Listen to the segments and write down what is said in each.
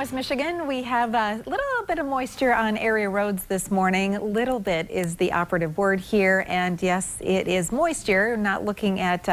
West Michigan, we have a little bit of moisture on area roads this morning. Little bit is the operative word here, and yes, it is moisture. Not looking at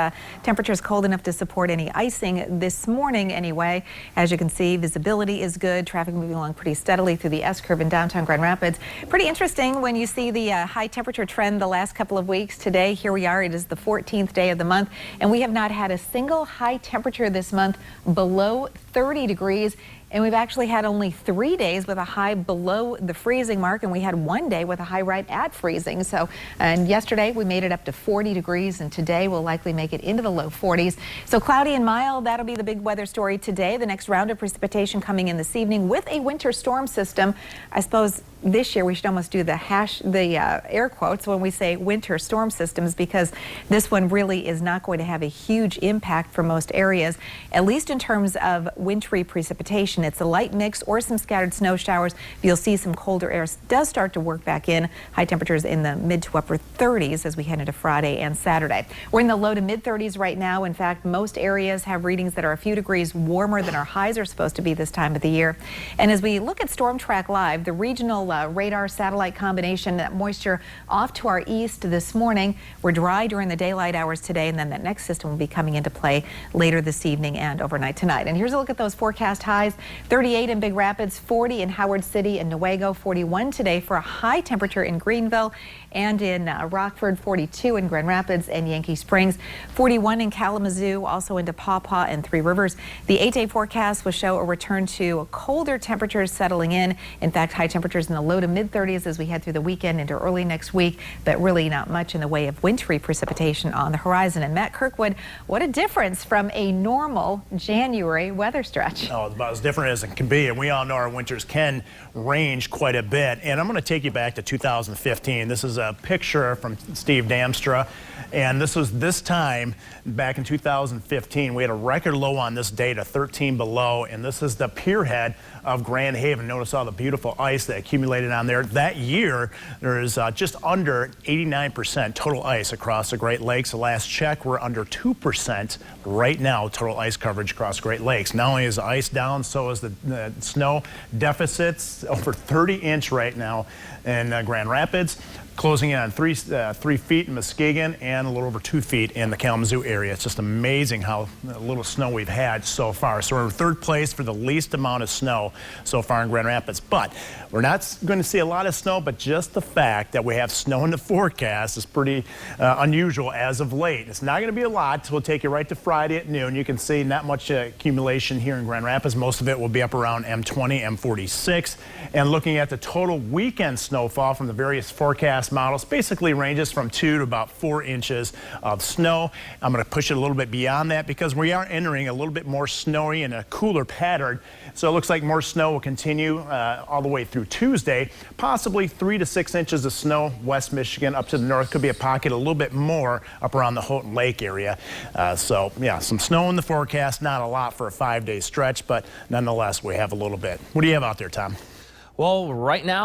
temperatures cold enough to support any icing this morning anyway. As you can see, visibility is good. Traffic moving along pretty steadily through the S-curve in downtown Grand Rapids. Pretty interesting when you see the high temperature trend the last couple of weeks. Today, here we are. It is the 14th day of the month, and we have not had a single high temperature this month below 30 degrees. And we've actually had only 3 days with a high below the freezing mark, and we had 1 day with a high right at freezing. So, and yesterday we made it up to 40 degrees, and today we'll likely make it into the low 40s. So cloudy and mild, that'll be the big weather story today. The next round of precipitation coming in this evening with a winter storm system. I suppose this year we should almost do the air quotes when we say winter storm systems, because this one really is not going to have a huge impact for most areas, at least in terms of wintry precipitation. It's a light mix or some scattered snow showers. You'll see some colder air does start to work back in. High temperatures in the mid to upper 30s as we head into Friday and Saturday. We're in the low to mid 30s right now. In fact, most areas have readings that are a few degrees warmer than our highs are supposed to be this time of the year. And as we look at Storm Track Live, the regional radar satellite combination, that moisture off to our east this morning. We're dry during the daylight hours today, and then that next system will be coming into play later this evening and overnight tonight. And here's a look at those forecast highs. 38 in Big Rapids, 40 in Howard City and Newaygo, 41 today for a high temperature in Greenville, and in Rockford, 42 in Grand Rapids and Yankee Springs, 41 in Kalamazoo, also into Paw Paw and Three Rivers. The 8-day forecast will show a return to colder temperatures settling in. In fact, high temperatures in the low to mid 30s as we head through the weekend into early next week, but really not much in the way of wintry precipitation on the horizon. And Matt Kirkwood, what a difference from a normal January weather stretch. Oh, it's about as different as it can be, and we all know our winters can range quite a bit. And I'm going to take you back to 2015. This is a picture from Steve Damstra, and this was this time back in 2015. We had a record low on this date of 13 below, and this is the pier head of Grand Haven. Notice all the beautiful ice that accumulated on there. That year, there is just under 89% total ice across the Great Lakes. The last check, we're under 2% right now, total ice coverage across Great Lakes. Not only is the ice down, so is the snow. Deficits over 30-inch right now in Grand Rapids, closing in on 3 feet in Muskegon and a little over 2 feet in the Kalamazoo area. It's just amazing how little snow we've had so far. So we're in third place for the least amount of snow so far in Grand Rapids. But we're not going to see a lot of snow, but just the fact that we have snow in the forecast is pretty unusual as of late. It's not going to be a lot. We'll take you right to Friday at noon. You can see not much accumulation here in Grand Rapids. Most of it will be up around M20, M46. And looking at the total weekend snowfall from the various forecast models, basically ranges from 2 to about 4 inches of snow. I'm going to push it a little bit beyond that because we are entering a little bit more snowy and a cooler pattern. So it looks like more snow will continue all the way through Tuesday. Possibly 3 to 6 inches of snow west Michigan up to the north. Could be a pocket a little bit more up around the Houghton Lake area. So yeah, some snow in the forecast. Not a lot for a 5-day stretch, but nonetheless we have a little bit. What do you have out there, Tom? Well, right now